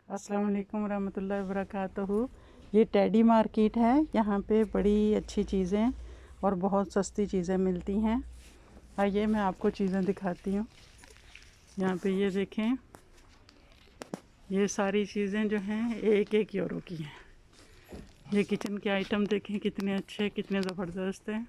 अस्सलाम वालेकुम रहमतुल्लाहि व बरकातहू। ये टेडी मार्केट है। यहाँ पे बड़ी अच्छी चीज़ें और बहुत सस्ती चीज़ें मिलती हैं। आइए मैं आपको चीज़ें दिखाती हूँ। यहाँ पे ये देखें, ये सारी चीज़ें जो हैं 1-1 यूरो की हैं। ये किचन के आइटम देखें कितने अच्छे, कितने ज़बरदस्त हैं।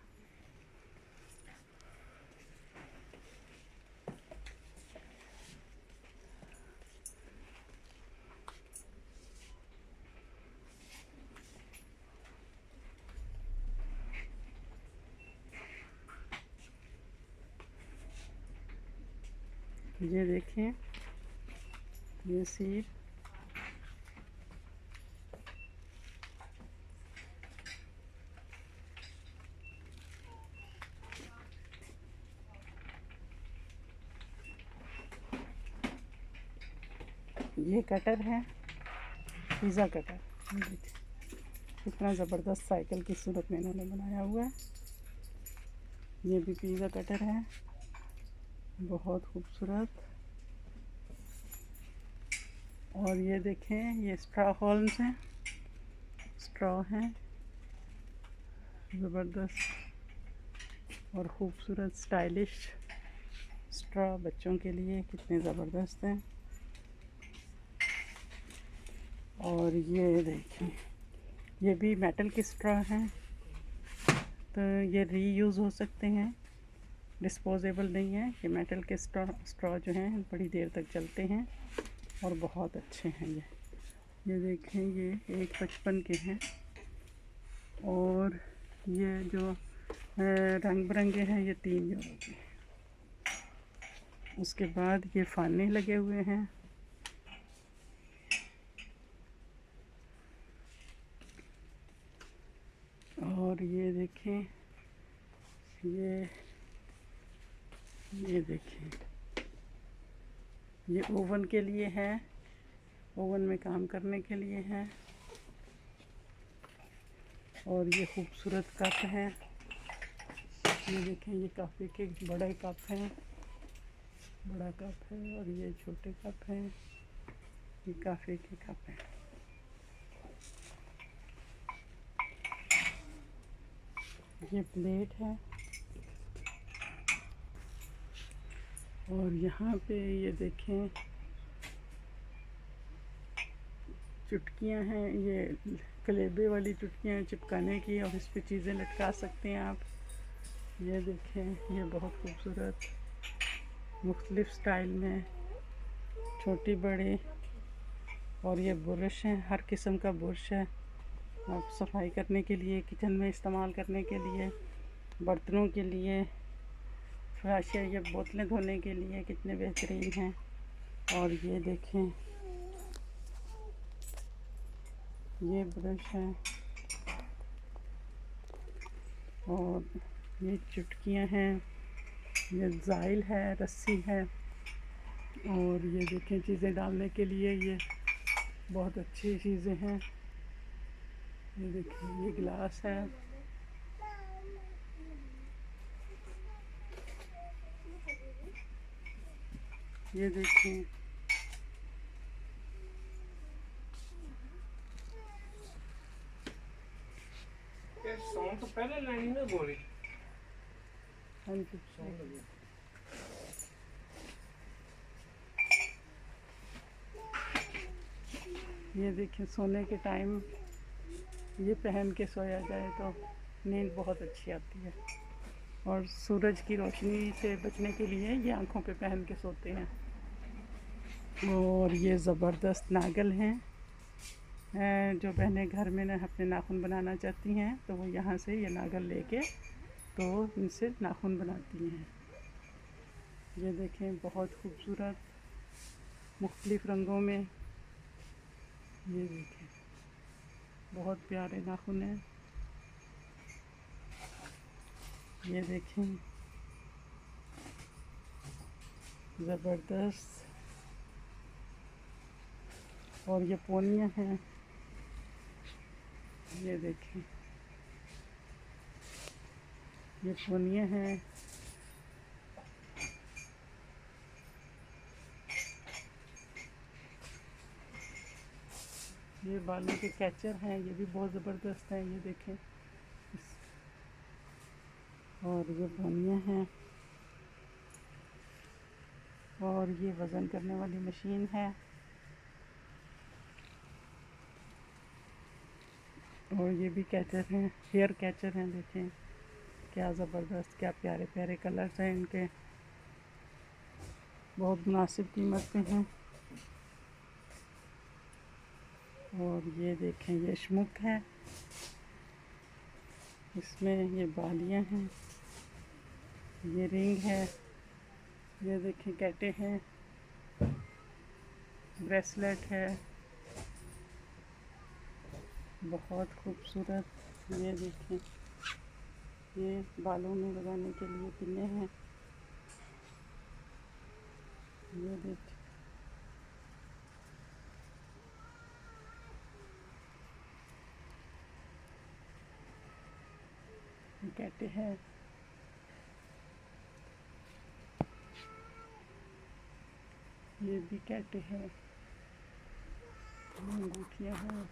ये देखें, ये सीट, ये कटर है, पिज़्ज़ा कटर। कितना ज़बरदस्त साइकिल की सूरत में इन्होंने बनाया हुआ है। ये भी पिज़्ज़ा कटर है, बहुत खूबसूरत। और ये देखें, ये स्ट्रॉ होल्स हैं, स्ट्रॉ हैं, ज़बरदस्त और ख़ूबसूरत स्टाइलिश स्ट्रॉ बच्चों के लिए कितने ज़बरदस्त हैं। और ये देखें, ये भी मेटल की स्ट्रॉ हैं, तो ये रीयूज़ हो सकते हैं, डिस्पोजेबल नहीं है। ये मेटल के स्ट्रॉ जो हैं बड़ी देर तक चलते हैं और बहुत अच्छे हैं। ये देखें, ये 1.55 के हैं। और ये जो रंग बिरंगे हैं ये 3 यूरो के। उसके बाद ये फाने लगे हुए हैं। और ये देखें, ये देखें, ये ओवन के लिए है, ओवन में काम करने के लिए है। और ये खूबसूरत कप है। ये देखें, ये काफ़ी के बड़े कप हैं, बड़ा कप है। और ये छोटे कप हैं, ये काफ़ी के कप हैं। ये प्लेट है। और यहाँ पे ये देखें, चुटकियाँ हैं, ये कलेबे वाली चुटकियाँ चिपकाने की, और इस पे चीज़ें लटका सकते हैं आप। ये देखें, ये बहुत खूबसूरत मुख्तलिफ़ स्टाइल में, छोटी बड़ी। और ये बुरश हैं, हर किस्म का बुरश है, आप सफाई करने के लिए, किचन में इस्तेमाल करने के लिए, बर्तनों के लिए, फ्लाशे, ये बोतलें धोने के लिए कितने बेहतरीन हैं। और ये देखें, ये ब्रश है। और ये चुटकियां हैं, ये ज़ाइल है, रस्सी है। और ये देखें, चीज़ें डालने के लिए ये बहुत अच्छी चीज़ें हैं। ये देखिए, ये गिलास है। ये देखिए, सॉन्ग तो पहले लाइन में बोली। हाँ जी, ये देखिए, सोने के टाइम ये पहन के सोया जाए तो नींद बहुत अच्छी आती है। और सूरज की रोशनी से बचने के लिए ये आँखों पे पहन के सोते हैं। और ये ज़बरदस्त नागल हैं, जो बहनें घर में अपने नाखून बनाना चाहती हैं तो वो यहाँ से ये नागल लेके तो इनसे नाखून बनाती हैं। ये देखें, बहुत खूबसूरत मुख्तलिफ़ रंगों में। ये देखें, बहुत प्यारे नाखून हैं। ये देखें, ज़बरदस्त। और ये पोनियाँ हैं, ये देखें, ये पोनियाँ हैं। ये बालों के कैचर हैं, ये भी बहुत ज़बरदस्त हैं, ये देखें। और ये बोनियाँ हैं, और ये वज़न करने वाली मशीन है, और ये भी कैचर हैं, हेयर कैचर हैं। देखें क्या ज़बरदस्त, क्या प्यारे प्यारे कलर्स हैं इनके, बहुत मुनासिब कीमत पे हैं। और ये देखें ये श्मुक है, इसमें ये बालियाँ हैं, ये रिंग है, ये देखें कैटे हैं, ब्रेसलेट है, बहुत खूबसूरत। ये देखें ये बालों में लगाने के लिए पिने हैं, ये देखें। ये कैटे हैं, ये भी कैटे हैं, अंगूठियाँ हैं,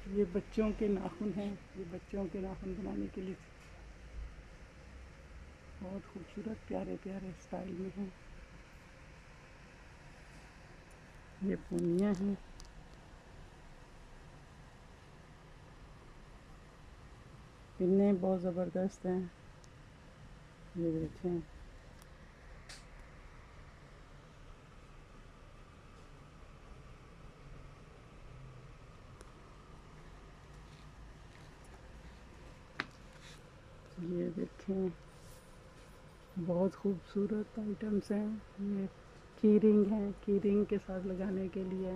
ये बच्चों के नाखून हैं, ये बच्चों के नाखून बनाने के लिए बहुत खूबसूरत प्यारे प्यारे स्टाइल में हैं। ये पूनियाँ हैं, पिन्ने बहुत ज़बरदस्त हैं, ये देखें। ये देखें बहुत खूबसूरत आइटम्स हैं, ये की रिंग हैं, की रिंग के साथ लगाने के लिए।